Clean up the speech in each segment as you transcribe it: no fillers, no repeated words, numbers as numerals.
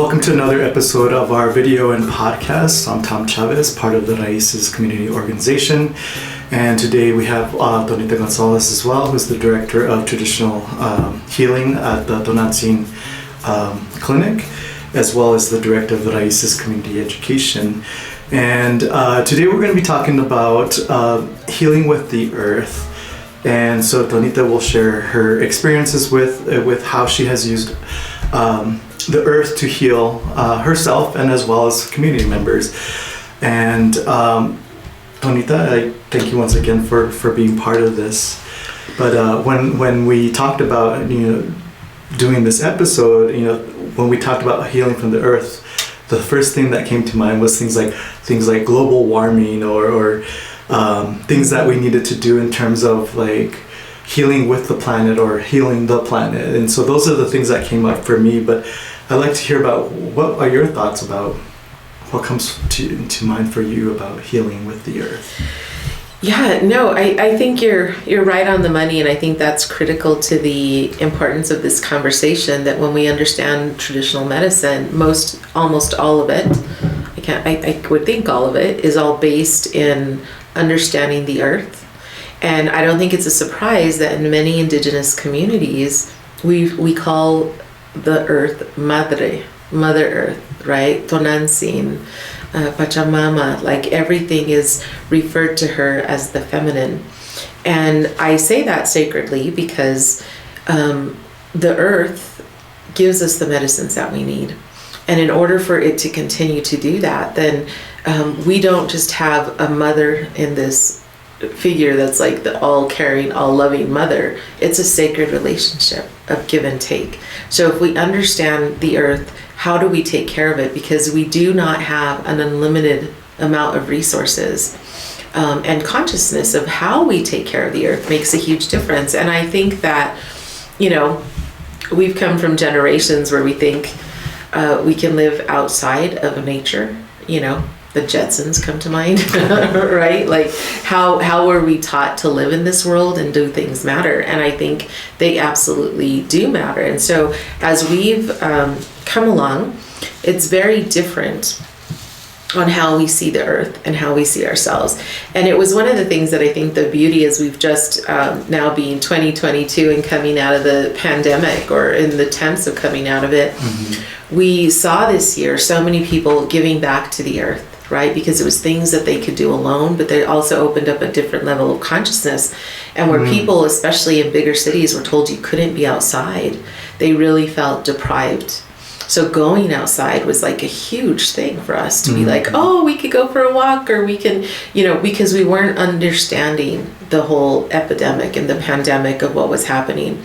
Welcome to another episode of our video and podcast. I'm Tom Chavez, part of the RAISES community organization. And today we have Tonita Gonzales as well, who's the director of traditional healing at the Tonantzin clinic, as well as the director of the RAISES community education. And today we're going to be talking about healing with the earth. And so Tonita will share her experiences with how she has used the earth to heal herself and as well as community members. And Tonita, I thank you once again for being part of this. But when we talked about doing this episode, when we talked about healing from the earth, the first thing that came to mind was things like global warming or things that we needed to do in terms of like healing with the planet or healing the planet. And so those are the things that came up for me. But I'd like to hear about what are your thoughts about what comes to mind for you about healing with the earth. Yeah, no, I think you're right on the money, and I think that's critical to the importance of this conversation, that when we understand traditional medicine, almost all of it, I would think all of it is all based in understanding the earth. And I don't think it's a surprise that in many indigenous communities, we call the earth Mother Earth, right? Tonantzin, Pachamama, like everything is referred to her as the feminine. And I say that sacredly because the earth gives us the medicines that we need. And in order for it to continue to do that, then we don't just have a mother in this figure that's like the all-caring, all-loving mother. It's a sacred relationship of give and take. So if we understand the earth, how do we take care of it? Because we do not have an unlimited amount of resources. And consciousness of how we take care of the earth makes a huge difference. And I think that, we've come from generations where we think we can live outside of nature, the Jetsons come to mind, right? Like how were we taught to live in this world and do things matter? And I think they absolutely do matter. And so as we've come along, it's very different on how we see the earth and how we see ourselves. And it was one of the things that I think the beauty is we've just now being 2022 and coming out of the pandemic, or in the tense of coming out of it, we saw this year so many people giving back to the earth, right? Because it was things that they could do alone, but they also opened up a different level of consciousness. And where people, especially in bigger cities, were told you couldn't be outside, they really felt deprived. So going outside was like a huge thing for us to be like, oh, we could go for a walk, or we can, because we weren't understanding the whole epidemic and the pandemic of what was happening.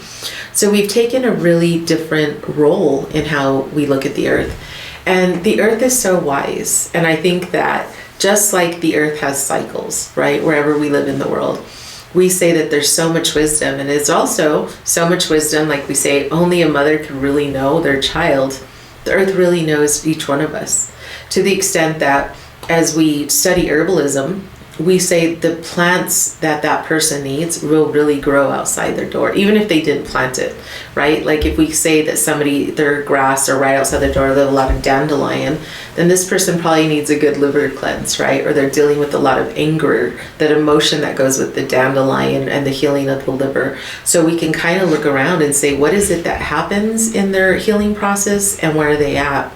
So we've taken a really different role in how we look at the earth. And the earth is so wise. And I think that just like the earth has cycles, right, wherever we live in the world, we say that there's so much wisdom. And it's also so much wisdom, like we say, only a mother can really know their child. The earth really knows each one of us, to the extent that as we study herbalism, we say the plants that person needs will really grow outside their door, even if they didn't plant it, right? Like if we say that their grass are right outside their door, they have a lot of dandelion, then this person probably needs a good liver cleanse, right? Or they're dealing with a lot of anger, that emotion that goes with the dandelion and the healing of the liver. So we can kind of look around and say, what is it that happens in their healing process and where are they at?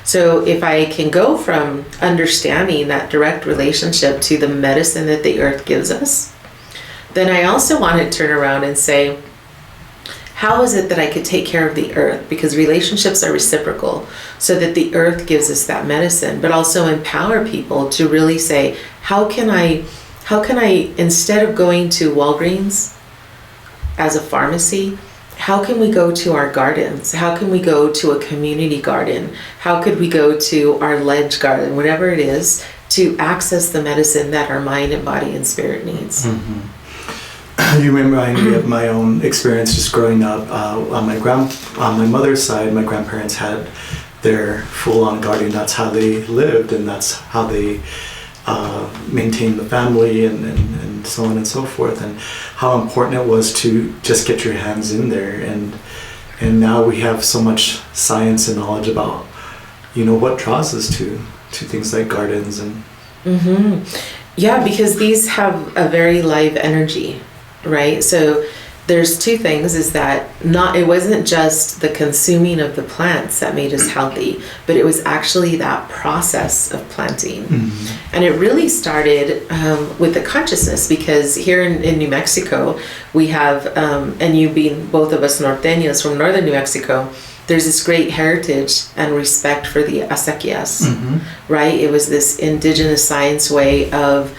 So if I can go from understanding that direct relationship to the medicine that the earth gives us, then I also want to turn around and say, how is it that I could take care of the earth? Because relationships are reciprocal, so that the earth gives us that medicine, but also empower people to really say, how can I, instead of going to Walgreens as a pharmacy, how can we go to our gardens? How can we go to a community garden? How could we go to our ledge garden, whatever it is, to access the medicine that our mind and body and spirit needs? You remind me of my own experience just growing up. On my mother's side, my grandparents had their full-on garden. That's how they lived, and that's how they maintain the family and so on and so forth, and how important it was to just get your hands in there. And now we have so much science and knowledge about what draws us to things like gardens and. Yeah, because these have a very live energy, right? So there's two things, is that it wasn't just the consuming of the plants that made us healthy, but it was actually that process of planting. And it really started with the consciousness, because here in New Mexico, we have, and you being both of us norteños from northern New Mexico, there's this great heritage and respect for the acequias, right? It was this indigenous science way of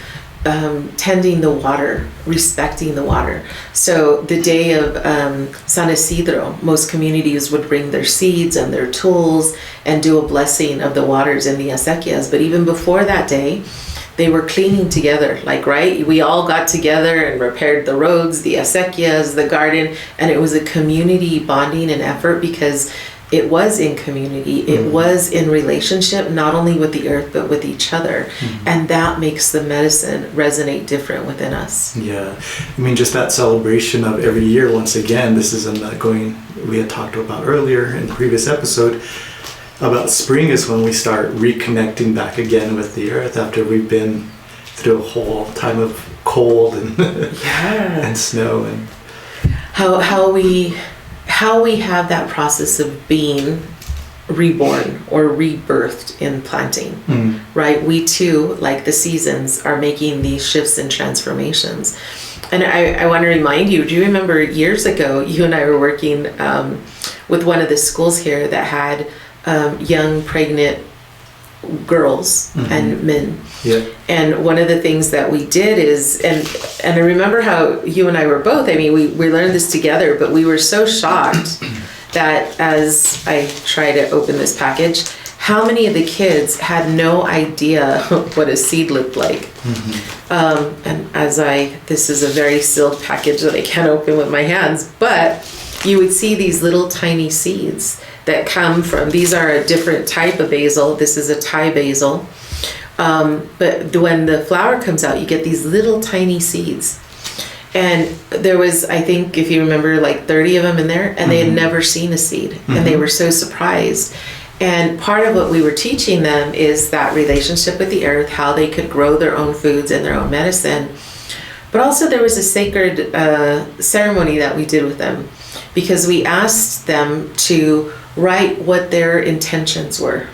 tending the water, respecting the water. So the day of San Isidro, most communities would bring their seeds and their tools and do a blessing of the waters in the acequias. But even before that day, they were cleaning together, right? We all got together and repaired the roads, the acequias, the garden, and it was a community bonding and effort, because it was in community, it was in relationship, not only with the earth, but with each other. And that makes the medicine resonate different within us. Yeah. I mean, just that celebration of every year, once again, this is we had talked about earlier in the previous episode, about spring is when we start reconnecting back again with the earth after we've been through a whole time of cold and and snow, and how we have that process of being reborn or rebirthed in planting, right? We too, like the seasons, are making these shifts and transformations. And I want to remind you, do you remember years ago, you and I were working with one of the schools here that had young pregnant girls and men. Yeah. And one of the things that we did is, and I remember how you and I were both, I mean, we learned this together, but we were so shocked that as I try to open this package, how many of the kids had no idea what a seed looked like. And this is a very sealed package that I can't open with my hands, but you would see these little tiny seeds that come from, these are a different type of basil. This is a Thai basil. But when the flower comes out, you get these little tiny seeds. And there was, I think, if you remember, like 30 of them in there, and they had never seen a seed. And they were so surprised. And part of what we were teaching them is that relationship with the earth, how they could grow their own foods and their own medicine. But also there was a sacred ceremony that we did with them, because we asked them to write what their intentions were.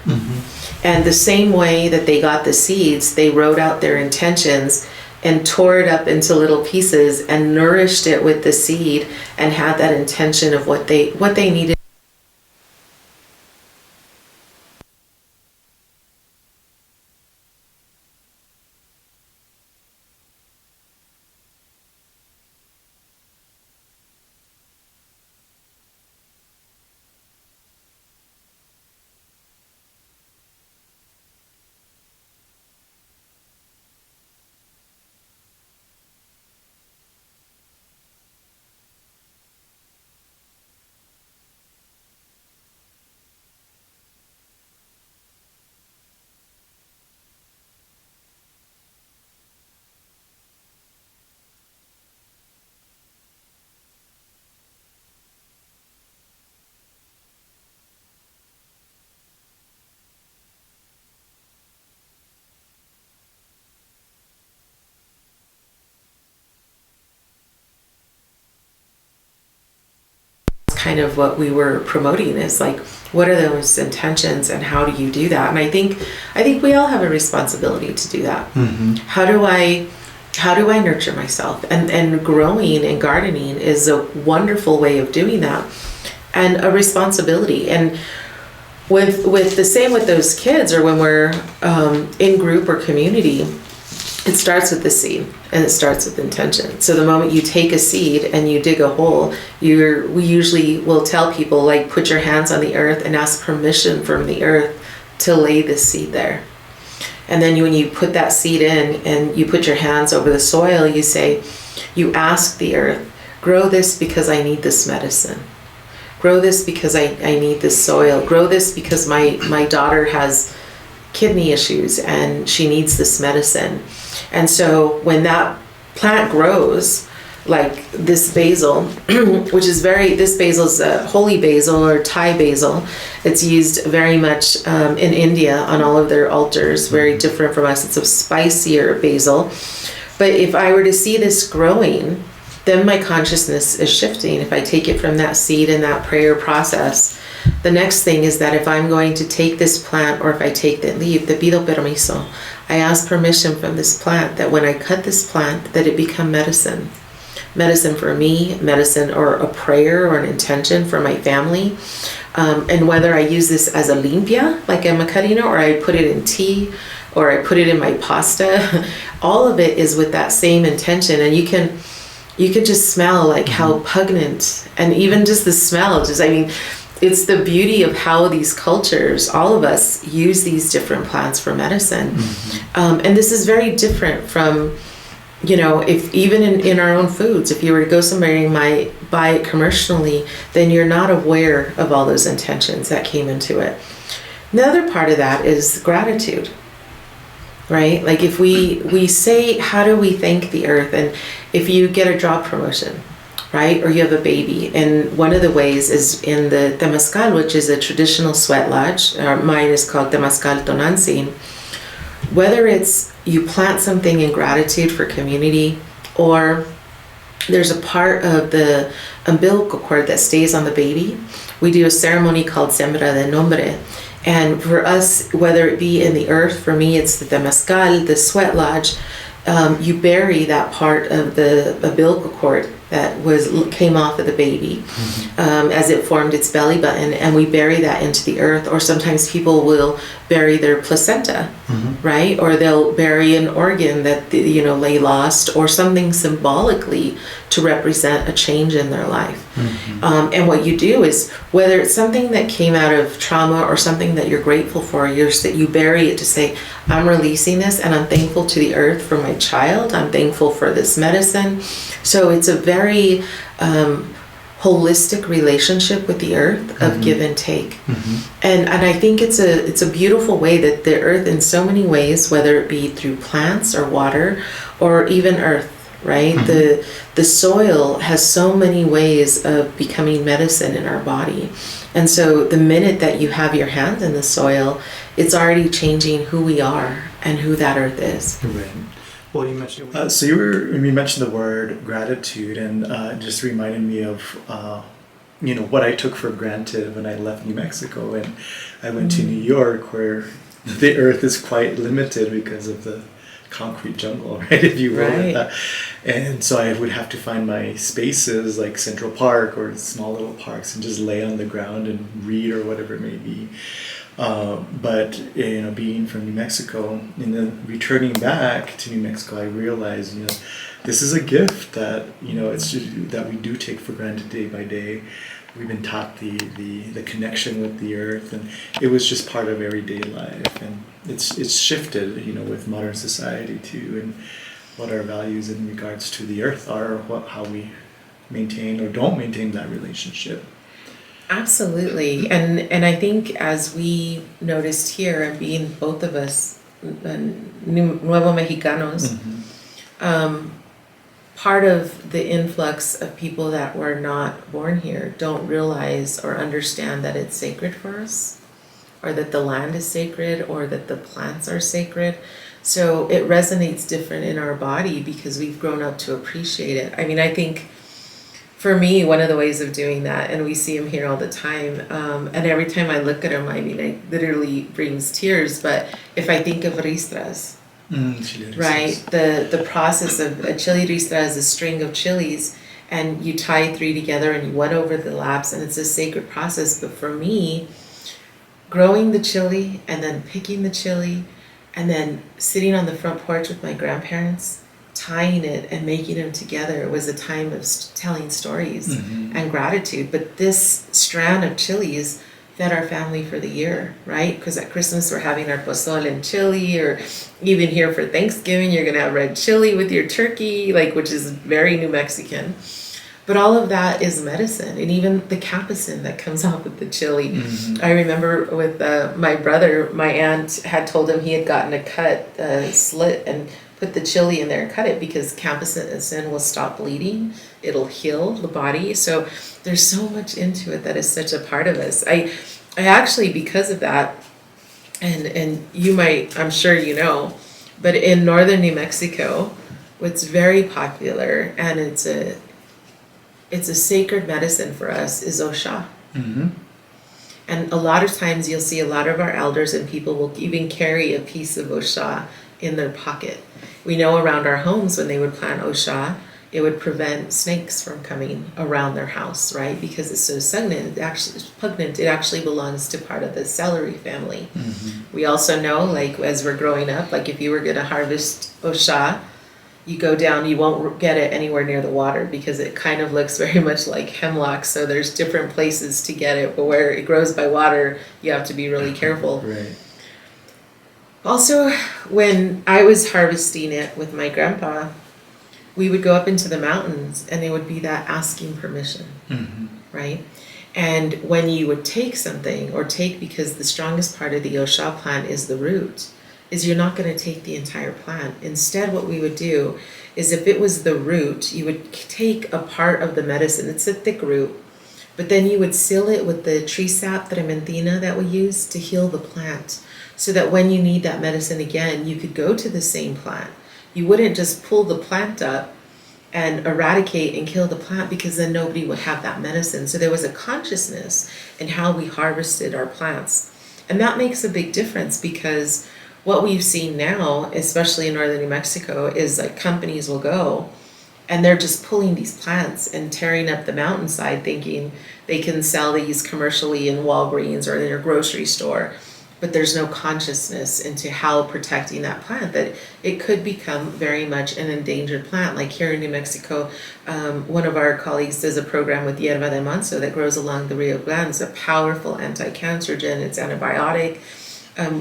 And the same way that they got the seeds, they wrote out their intentions and tore it up into little pieces and nourished it with the seed and had that intention of what they needed. Kind of what we were promoting is like, what are those intentions and how do you do that? And I think we all have a responsibility to do that. How do I nurture myself? And growing and gardening is a wonderful way of doing that, and a responsibility. And with the same with those kids, or when we're in group or community, it starts with the seed and it starts with intention. So the moment you take a seed and you dig a hole, we usually will tell people, like, put your hands on the earth and ask permission from the earth to lay this seed there. And then when you put that seed in and you put your hands over the soil, you ask the earth, grow this because I need this medicine. Grow this because I need this soil. Grow this because my daughter has kidney issues and she needs this medicine. And so when that plant grows, like this basil, which is this basil is a holy basil or Thai basil. It's used very much in India on all of their altars, very different from us. It's a spicier basil. But if I were to see this growing, then my consciousness is shifting. If I take it from that seed and that prayer process, the next thing is that if I'm going to take this plant, or if I take the leaf, te pido permiso, I ask permission from this plant that when I cut this plant, that it become medicine. Medicine for me, medicine or a prayer or an intention for my family. And whether I use this as a limpia, like a macarino, or I put it in tea, or I put it in my pasta, all of it is with that same intention. And you can just smell like how pungent, and even just the smell, it's the beauty of how these cultures, all of us, use these different plants for medicine. And this is very different from, if even in our own foods, if you were to go somewhere and you might buy it commercially, then you're not aware of all those intentions that came into it. The other part of that is gratitude, right? Like if we say, how do we thank the earth? And if you get a job promotion, right? Or you have a baby. And one of the ways is in the Temazcal, which is a traditional sweat lodge. Mine is called Temazcal Tonantzin. Whether it's you plant something in gratitude for community, or there's a part of the umbilical cord that stays on the baby, we do a ceremony called Sembra de Nombre. And for us, whether it be in the earth, for me it's the Temazcal, the sweat lodge, you bury that part of the umbilical cord that came off of the baby as it formed its belly button, and we bury that into the earth. Or sometimes people will bury their placenta, right? Or they'll bury an organ that lay lost, or something symbolically to represent a change in their life. And what you do is, whether it's something that came out of trauma or something that you're grateful for, you bury it to say, I'm releasing this, and I'm thankful to the earth for my child. I'm thankful for this medicine. So it's a very holistic relationship with the earth of give and take. And I think it's a beautiful way that the earth, in so many ways, whether it be through plants or water or even earth, right? The soil has so many ways of becoming medicine in our body. And so the minute that you have your hand in the soil, it's already changing who we are and who that earth is. Right. Well, you mentioned so you mentioned the word gratitude, and it just reminded me of what I took for granted when I left New Mexico and I went to New York, where the earth is quite limited because of the concrete jungle, right? If you will. Right. And so I would have to find my spaces like Central Park or small little parks and just lay on the ground and read or whatever it may be. But being from New Mexico and then returning back to New Mexico, I realized this is a gift that it's just, that we do take for granted day by day. We've been taught the connection with the earth, and it was just part of everyday life, and it's shifted with modern society too, and what our values in regards to the earth are, how we maintain or don't maintain that relationship. Absolutely. And I think, as we noticed here, and being both of us Nuevo Mexicanos, part of the influx of people that were not born here don't realize or understand that it's sacred for us, or that the land is sacred, or that the plants are sacred. So it resonates different in our body because we've grown up to appreciate it. I mean, I think for me, one of the ways of doing that, and we see him here all the time, and every time I look at him, it literally brings tears. But if I think of ristras, right, the process of a chili ristra is a string of chilies, and you tie 3 together and you wet over the laps, and it's a sacred process. But for me, growing the chili and then picking the chili and then sitting on the front porch with my grandparents, tying it and making them together was a time of telling stories and gratitude. But this strand of chilies fed our family for the year, right? Because at Christmas we're having our pozole and chili, or even here for Thanksgiving you're gonna have red chili with your turkey, which is very New Mexican. But all of that is medicine, and even the capsaicin that comes off with the chili. I remember with my brother, my aunt had told him he had gotten a cut, slit, and put put the chili in there and cut it because campesine will stop bleeding. It'll heal the body. So there's so much into it that is such a part of us. I actually, because of that, and you might, I'm sure you know, but in northern New Mexico, what's very popular, and it's a sacred medicine for us, is Osha. Mm-hmm. And a lot of times you'll see a lot of our elders and people will even carry a piece of Osha in their pocket. We know around our homes when they would plant Osha, it would prevent snakes from coming around their house, right? Because it's so pungent, it actually belongs to part of the celery family. Mm-hmm. We also know, like, as we're growing up, like if you were going to harvest Osha, you go down, you won't get it anywhere near the water because it kind of looks very much like hemlock. So there's different places to get it, but where it grows by water, you have to be really careful. Right. Also, when I was harvesting it with my grandpa, we would go up into the mountains and it would be that asking permission, mm-hmm. right? And when you would take something because the strongest part of the Osha plant is the root, is you're not going to take the entire plant. Instead, what we would do is if it was the root, you would take a part of the medicine. It's a thick root, but then you would seal it with the tree sap trementina that we use to heal the plant so that when you need that medicine again, you could go to the same plant. You wouldn't just pull the plant up and eradicate and kill the plant because then nobody would have that medicine. So there was a consciousness in how we harvested our plants. And that makes a big difference because what we've seen now, especially in northern New Mexico, is like companies will go and they're just pulling these plants and tearing up the mountainside thinking they can sell these commercially in Walgreens or in your grocery store. But there's no consciousness into how protecting that plant, that it could become very much an endangered plant. Like here in New Mexico, one of our colleagues does a program with Hierba de Manso that grows along the Rio Grande. It's a powerful anti-cancerogen, it's antibiotic.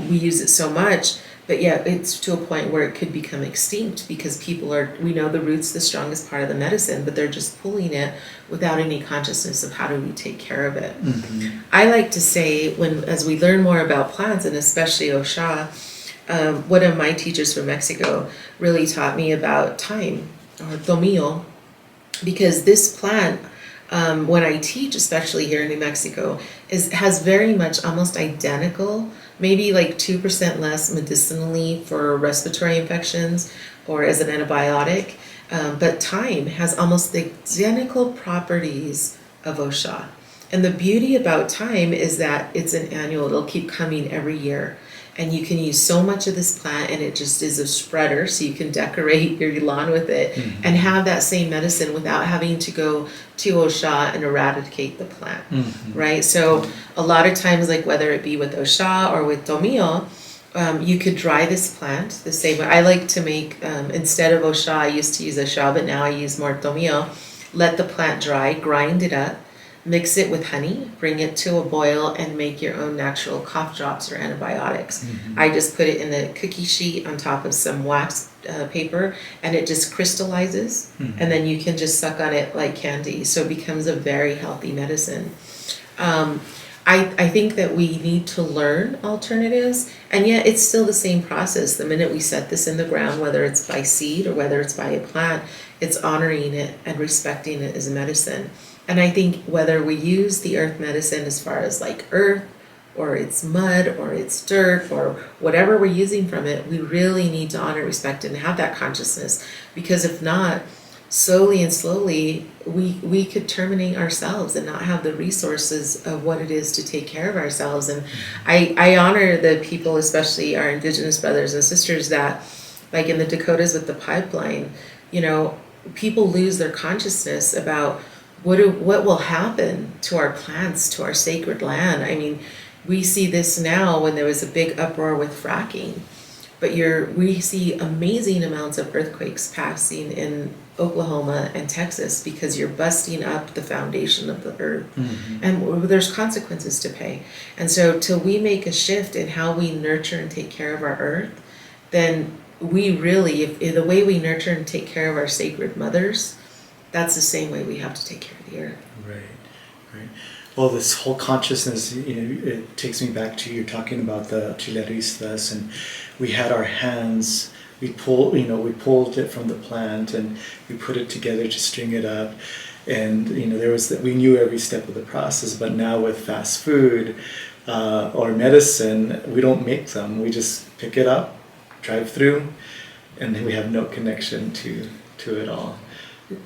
We use it so much, but yeah, it's to a point where it could become extinct because we know the root's the strongest part of the medicine, but they're just pulling it without any consciousness of how do we take care of it. Mm-hmm. I like to say as we learn more about plants and especially Osha, one of my teachers from Mexico really taught me about thyme or tomillo, because this plant, when I teach, especially here in New Mexico, has very much almost identical, maybe like 2% less medicinally for respiratory infections or as an antibiotic. But thyme has almost the identical properties of Osha. And the beauty about thyme is that it's an annual, it'll keep coming every year. And you can use so much of this plant and it just is a spreader, so you can decorate your lawn with it mm-hmm. and have that same medicine without having to go to Osha and eradicate the plant, mm-hmm. right? So a lot of times, like whether it be with Osha or with tomillo, you could dry this plant the same way. I like to make, instead of Osha, I used to use Osha, but now I use more tomillo. Let the plant dry, grind it up, mix it with honey, bring it to a boil, and make your own natural cough drops or antibiotics. Mm-hmm. I just put it in a cookie sheet on top of some wax paper, and it just crystallizes, mm-hmm. and then you can just suck on it like candy. So it becomes a very healthy medicine. I think that we need to learn alternatives, and yet it's still the same process. The minute we set this in the ground, whether it's by seed or whether it's by a plant, it's honoring it and respecting it as a medicine. And I think whether we use the earth medicine as far as like earth or it's mud or it's dirt or whatever we're using from it, we really need to honor, respect, and have that consciousness. Because if not, slowly and slowly, we could terminate ourselves and not have the resources of what it is to take care of ourselves. And I honor the people, especially our Indigenous brothers and sisters, that like in the Dakotas with the pipeline, people lose their consciousness about what will happen to our plants, to our sacred land. I mean, we see this now when there was a big uproar with fracking, but we see amazing amounts of earthquakes passing in Oklahoma and Texas because you're busting up the foundation of the earth, mm-hmm. and there's consequences to pay. And so till we make a shift in how we nurture and take care of our earth, then we really, if the way we nurture and take care of our sacred mothers, that's the same way we have to take care of the earth. Right. Well, this whole consciousness, it takes me back to you talking about the chileristas, and we had our hands we pulled it from the plant and we put it together to string it up. And we knew every step of the process. But now with fast food or medicine, we don't make them. We just pick it up, drive through, and then we have no connection to it all.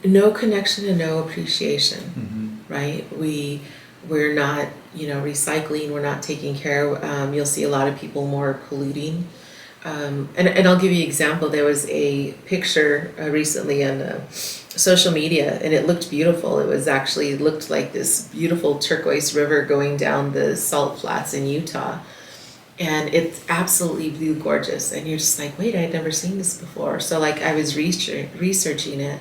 No connection and no appreciation, right? We're not, recycling. We're not taking care. You'll see a lot of people more polluting. And I'll give you an example. There was a picture recently on social media, and it looked beautiful. It was actually looked like this beautiful turquoise river going down the salt flats in Utah. And it's absolutely blue gorgeous. And you're just like, wait, I'd never seen this before. So I was researching it,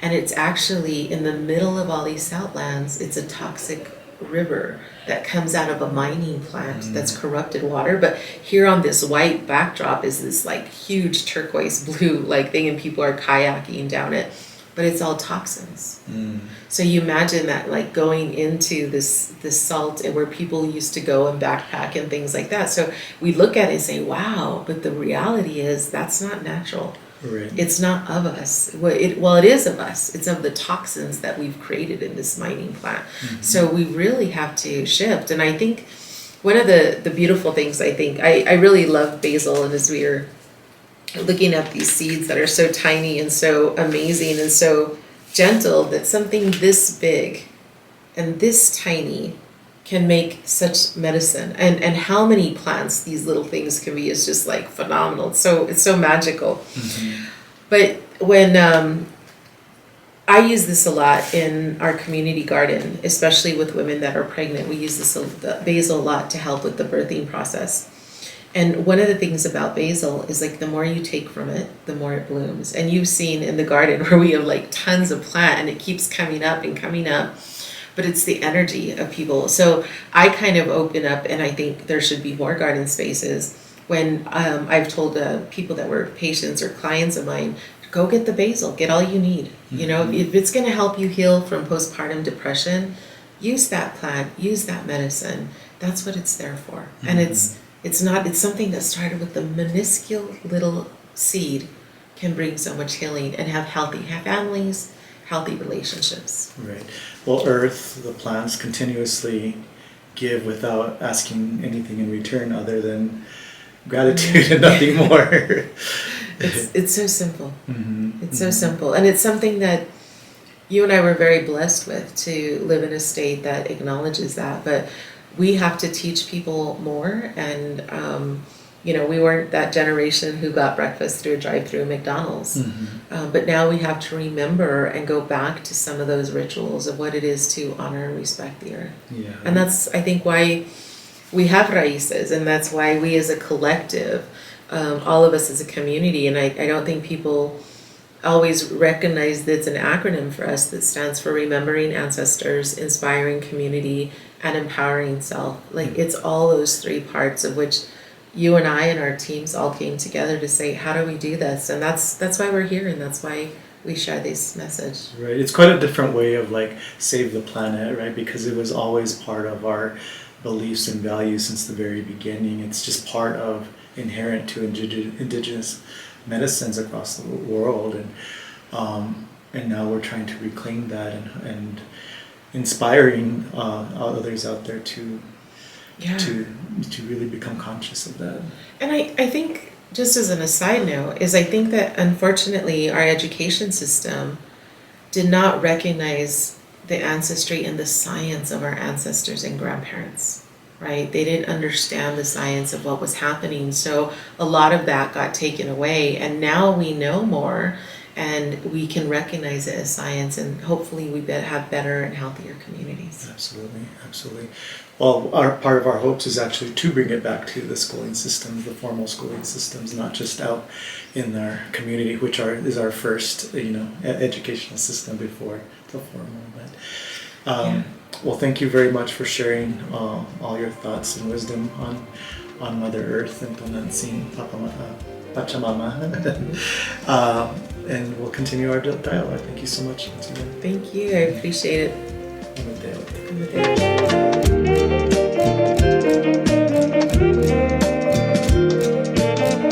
and it's actually in the middle of all these salt lands. It's a toxic river that comes out of a mining plant that's corrupted water. But here on this white backdrop is this huge turquoise blue thing, and people are kayaking down it. But it's all toxins. So you imagine that going into this salt, and where people used to go and backpack and things like that. So we look at it and say, wow, but the reality is that's not natural. Right. It's not of us. It is of us. It's of the toxins that we've created in this mining plant. So we really have to shift. And I think one of the beautiful things, I really love basil. And as we are looking at these seeds that are so tiny and so amazing and so gentle, that something this big and this tiny can make such medicine, and how many plants these little things can be is just phenomenal. So it's so magical. But when I use this a lot in our community garden, especially with women that are pregnant, we use the basil a lot to help with the birthing process. And one of the things about basil is the more you take from it, the more it blooms. And you've seen in the garden where we have tons of plant, and it keeps coming up and coming up. But it's the energy of people. So I kind of open up, and I think there should be more garden spaces. When I've told people that were patients or clients of mine, go get the basil, get all you need. If it's going to help you heal from postpartum depression, use that plant, use that medicine. That's what it's there for. And it's something that started with the minuscule little seed, can bring so much healing and have healthy families, healthy relationships. Right. Well, Earth, the plants continuously give without asking anything in return other than gratitude and nothing more. It's so simple. It's so simple. And it's something that you and I were very blessed with, to live in a state that acknowledges that. But we have to teach people more. And we weren't that generation who got breakfast through a drive-through McDonald's. But now we have to remember and go back to some of those rituals of what it is to honor and respect the earth. Yeah. And that's, I think, why we have RAISES, and that's why we as a collective, all of us as a community, and I don't think people always recognize that it's an acronym for us that stands for Remembering Ancestors, Inspiring Community, and Empowering Self. It's all those three parts of which you and I and our teams all came together to say, how do we do this? And that's why we're here, and that's why we share this message. Right. It's quite a different way of save the planet, right? Because it was always part of our beliefs and values since the very beginning. It's just part of inherent to indigenous medicines across the world, and now we're trying to reclaim that and inspiring others out there to really become conscious of that. And I think, just as an aside note, I think that unfortunately our education system did not recognize the ancestry and the science of our ancestors and grandparents, right? They didn't understand the science of what was happening. So a lot of that got taken away, and now we know more, and we can recognize it as science, and hopefully we have better and healthier communities. Absolutely, absolutely. Well, part of our hopes is actually to bring it back to the schooling systems, the formal schooling systems, not just out in our community, which is our first, educational system before the formal. But well, thank you very much for sharing all your thoughts and wisdom on Mother Earth and Tonantzin Pachamama. And we'll continue our dialogue. Thank you so much once again. Thank you. I appreciate it. Namaste.